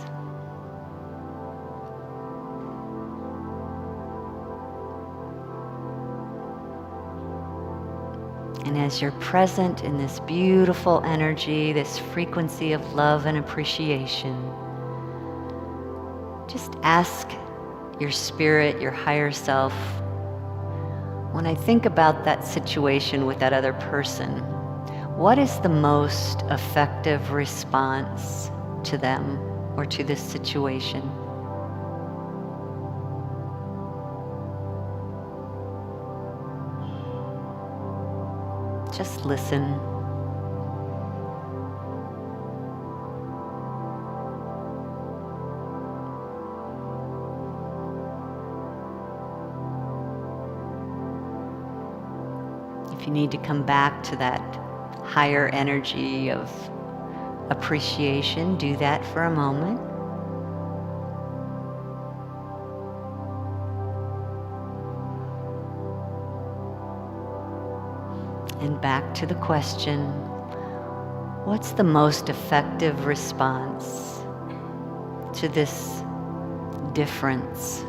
And as you're present in this beautiful energy, this frequency of love and appreciation, just ask your spirit, your higher self, when I think about that situation with that other person, what is the most effective response to them or to this situation? Just listen. If you need to come back to that higher energy of appreciation, do that for a moment. And back to the question, what's the most effective response to this difference?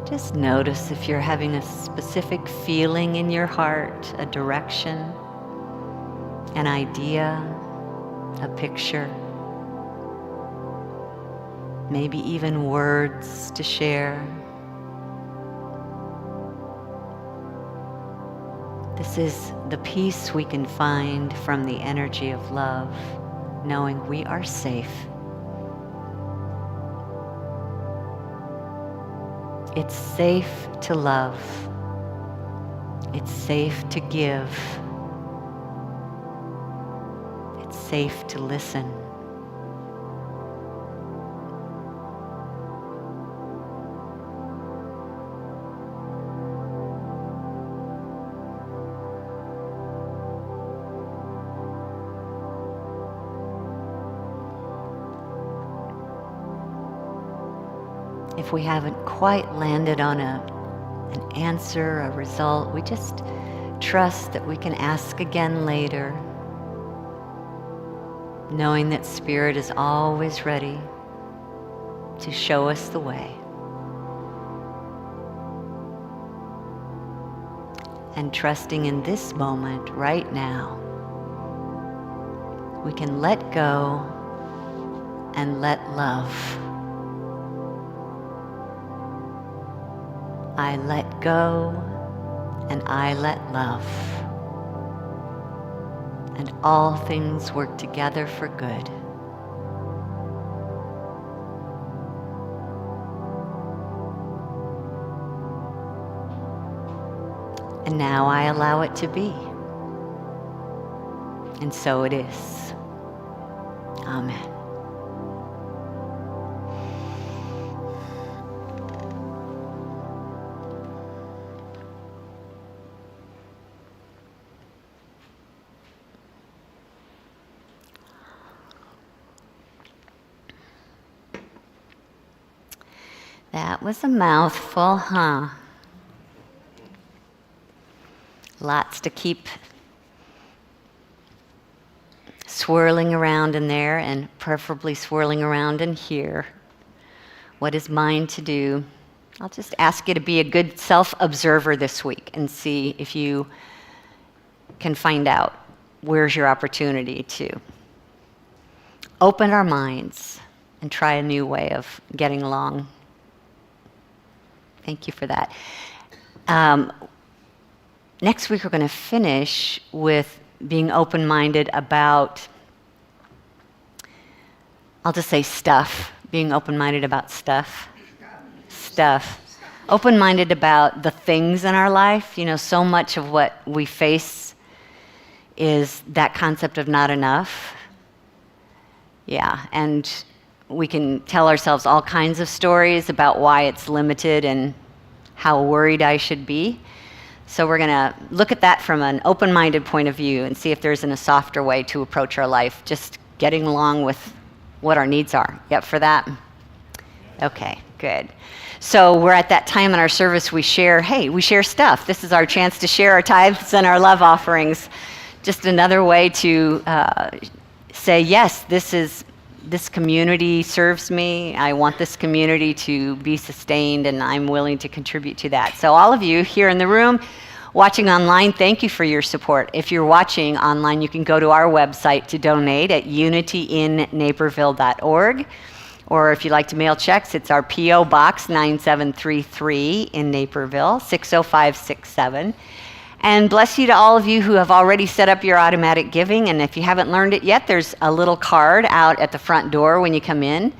Just notice if you're having a specific feeling in your heart, a direction, an idea, a picture, maybe even words to share. This is the peace we can find from the energy of love, knowing we are safe. It's safe to love. It's safe to give. It's safe to listen. If we haven't quite landed on an answer, a result, we just trust that we can ask again later, knowing that Spirit is always ready to show us the way. And trusting in this moment, right now, we can let go and let love. I let go and I let love. And all things work together for good. And now I allow it to be. And so it is. Amen. That was a mouthful, huh? Lots to keep swirling around in there, and preferably swirling around in here. What is mine to do? I'll just ask you to be a good self-observer this week and see if you can find out where's your opportunity to open our minds and try a new way of getting along. Thank you for that. Next week, we're going to finish with being open-minded about, I'll just say stuff, being open-minded about stuff. Stuff. Open-minded about the things in our life. You know, so much of what we face is that concept of not enough. Yeah, and we can tell ourselves all kinds of stories about why it's limited and how worried I should be. So we're going to look at that from an open-minded point of view and see if there's a softer way to approach our life, just getting along with what our needs are. You up for that? Okay, good. So we're at that time in our service we share stuff. This is our chance to share our tithes and our love offerings. Just another way to say, yes, this community serves me. I want this community to be sustained, and I'm willing to contribute to that. So all of you here in the room, watching online, thank you for your support. If you're watching online, you can go to our website to donate at unityinnaperville.org. Or if you'd like to mail checks, it's our P.O. Box 9733 in Naperville, 60567. And bless you to all of you who have already set up your automatic giving. And if you haven't learned it yet, there's a little card out at the front door when you come in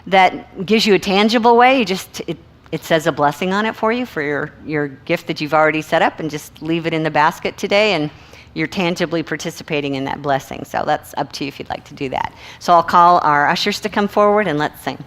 that gives you a tangible way. It says a blessing on it for you for your gift that you've already set up, and just leave it in the basket today, and you're tangibly participating in that blessing. So that's up to you if you'd like to do that. So I'll call our ushers to come forward, and let's sing.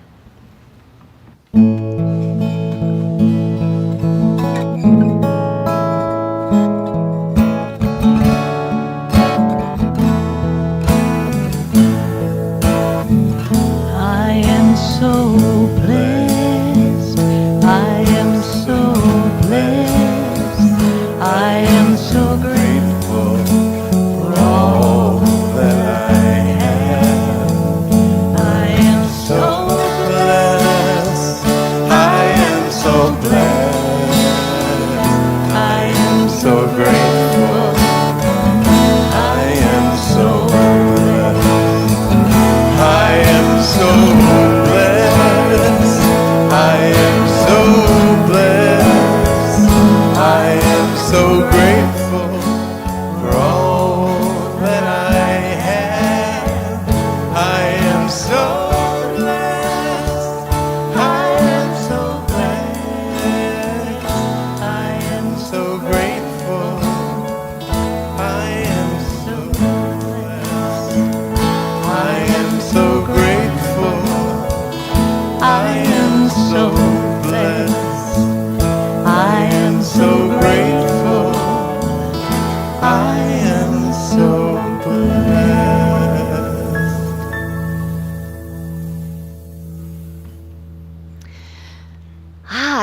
I am so blessed. I am so blessed. I am so grateful for all that I have. I am so blessed.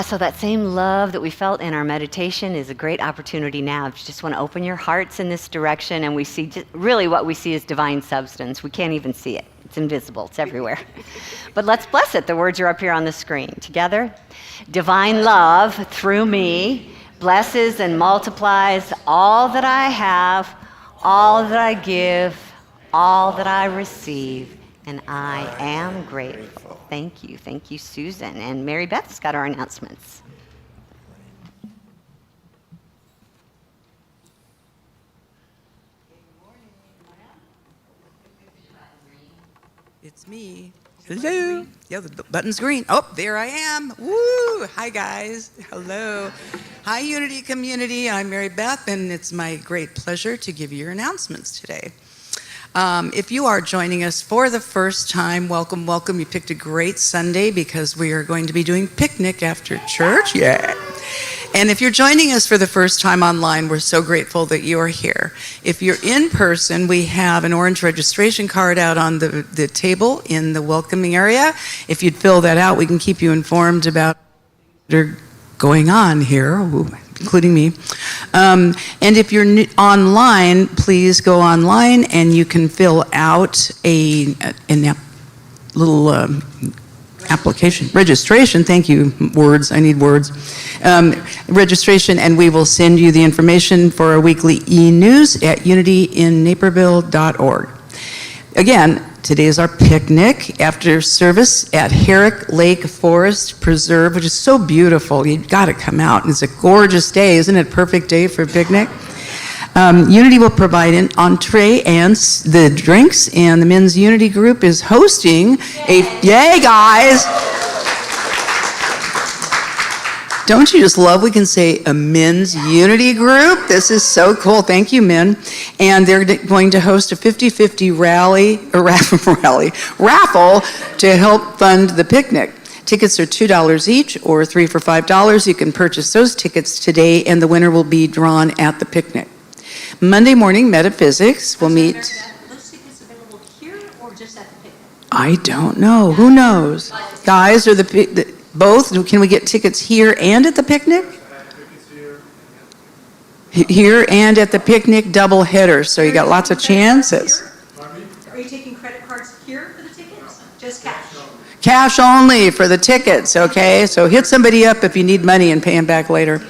so that same love that we felt in our meditation is a great opportunity now. If you just want to open your hearts in this direction, and we see, really what we see is divine substance. We can't even see it. It's invisible. It's everywhere. But let's bless it. The words are up here on the screen. Together. Divine love through me blesses and multiplies all that I have, all that I give, all that I receive, and I am grateful. Thank you. Thank you, Susan. And Mary Beth's got our announcements. It's me. Hello. Yeah, the button's green. Oh, there I am. Woo! Hi, guys. Hello. Hi, Unity community. I'm Mary Beth, and it's my great pleasure to give you your announcements today. If you are joining us for the first time, welcome, welcome. You picked a great Sunday because we are going to be doing picnic after church. Yeah. And if you're joining us for the first time online, we're so grateful that you are here. If you're in person, we have an orange registration card out on the table in the welcoming area. If you'd fill that out, we can keep you informed about what are going on here, including me. And if you're online, please go online and you can fill out a little application, registration, thank you, words, I need words. Registration, and we will send you the information for our weekly e-news at unityinnaperville.org. Again, today is our picnic after service at Herrick Lake Forest Preserve, which is so beautiful. You've got to come out. It's a gorgeous day. Isn't it a perfect day for a picnic? Unity will provide an entree and the drinks, and the Men's Unity Group is hosting yay guys! Don't you just love we can say a Men's Unity Group? This is so cool. Thank you, men. And they're going to host a 50-50 raffle to help fund the picnic. Tickets are $2 each or 3 for $5. You can purchase those tickets today, and the winner will be drawn at the picnic. Monday morning metaphysics will meet. Those tickets available here or just at the picnic? I don't know. Who knows? Guys, are the both? Can we get tickets here and at the picnic? Here and at the picnic, double header. So you got lots of chances. Are you taking credit cards here for the tickets? Just cash? Cash only for the tickets, okay? So hit somebody up if you need money and pay them back later.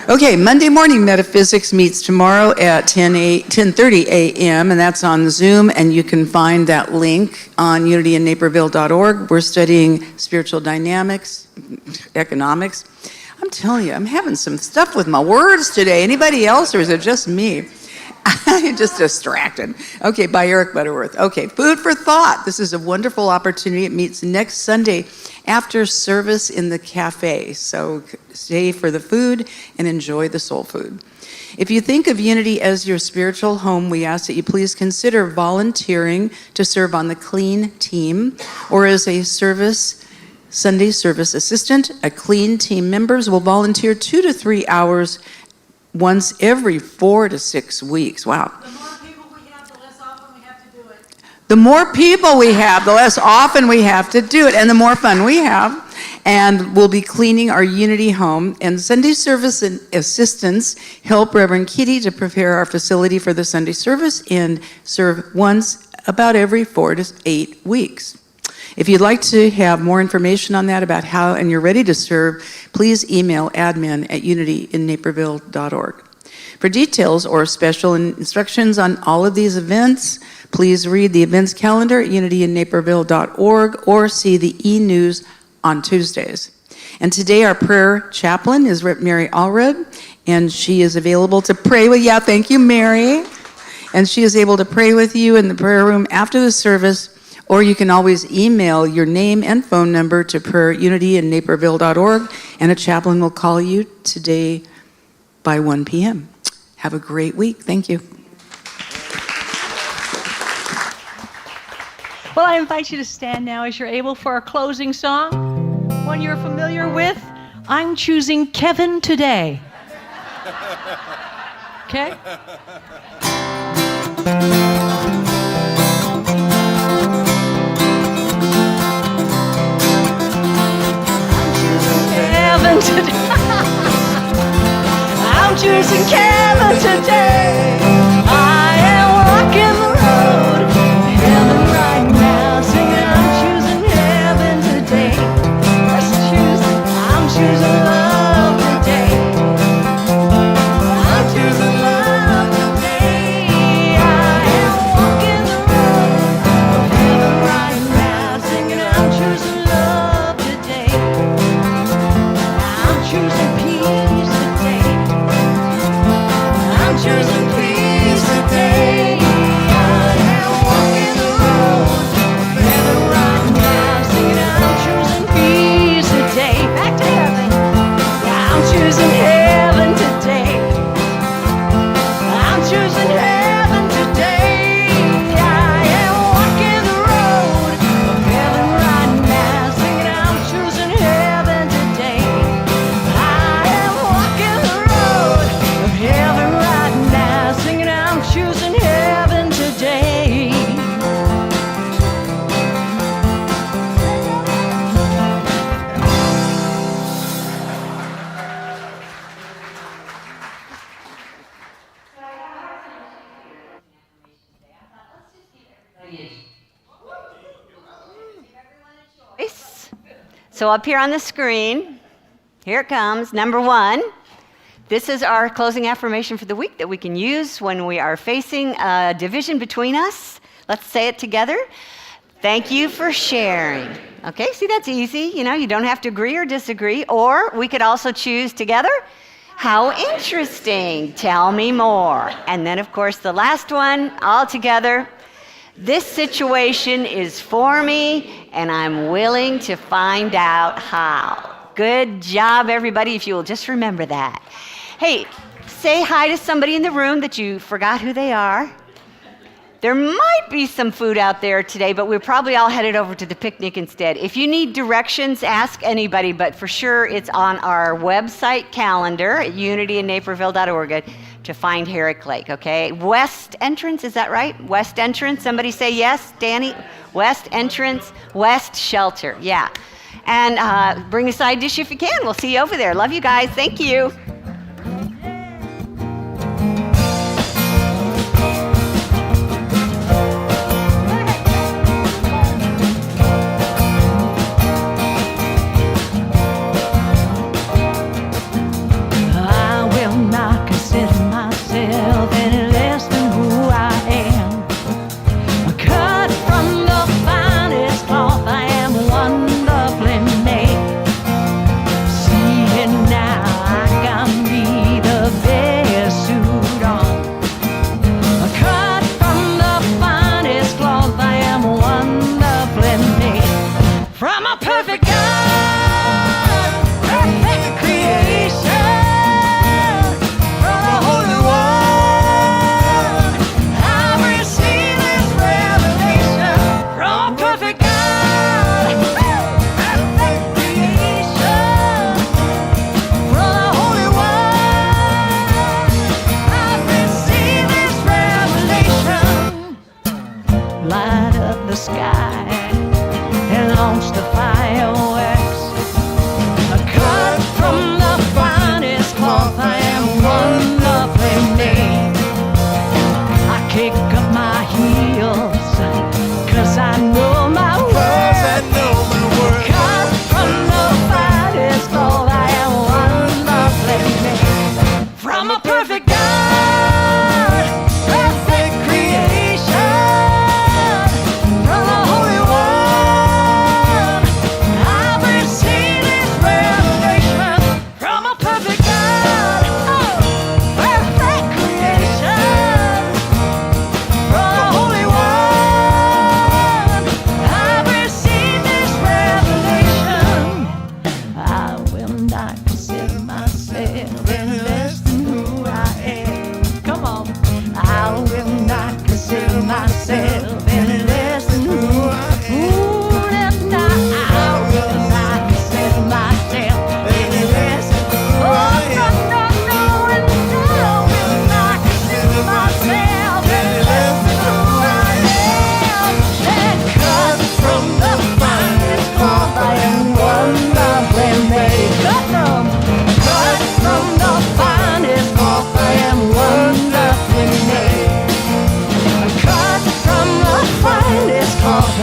Okay, Monday morning metaphysics meets tomorrow at 10:30 a.m. and that's on Zoom, and you can find that link on unityinnaperville.org. We're studying spiritual dynamics, economics. I'm telling you, I'm having some stuff with my words today. Anybody else, or is it just me? I'm just distracted. Okay, by Eric Butterworth. Okay, food for thought. This is a wonderful opportunity. It meets next Sunday after service in the cafe. So stay for the food and enjoy the soul food. If you think of Unity as your spiritual home, we ask that you please consider volunteering to serve on the clean team or as a Sunday service assistant. A clean team members will volunteer 2 to 3 hours once every 4 to 6 weeks. Wow. The more people we have, the less often we have to do it. The more people we have, the less often we have to do it, and the more fun we have. And we'll be cleaning our Unity home. And Sunday service and assistants help Reverend Kitty to prepare our facility for the Sunday service and serve once about every 4 to 8 weeks. If you'd like to have more information on that about how and you're ready to serve, please email admin@unityinnaperville.org. For details or special instructions on all of these events, please read the events calendar at unityinnaperville.org or see the e-news on Tuesdays. And today our prayer chaplain is Mary Allred, and she is available to pray with you. Yeah, thank you, Mary. And she is able to pray with you in the prayer room after the service, or you can always email your name and phone number to prayer@unityinnaperville.org, and a chaplain will call you today by 1 p.m. Have a great week. Thank you. Well, I invite you to stand now as you're able for our closing song. One you're familiar with, I'm choosing Kevin today. Okay? So up here on the screen, here it comes, number 1. This is our closing affirmation for the week that we can use when we are facing a division between us. Let's say it together. Thank you for sharing. Okay, see, that's easy. You know, you don't have to agree or disagree. Or we could also choose together. How interesting. Tell me more. And then, of course, the last one, all together. This situation is for me, and I'm willing to find out how. Good job, everybody, if you will just remember that. Hey, say hi to somebody in the room that you forgot who they are. There might be some food out there today, but we're probably all headed over to the picnic instead. If you need directions, ask anybody, but for sure it's on our website calendar at unityinnaperville.org to find Herrick Lake, okay? West entrance, is that right? West entrance, somebody say yes, Danny? West entrance, west shelter, yeah. And bring a side dish if you can. We'll see you over there. Love you guys, thank you.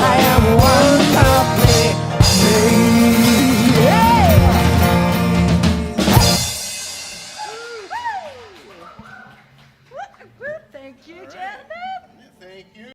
I am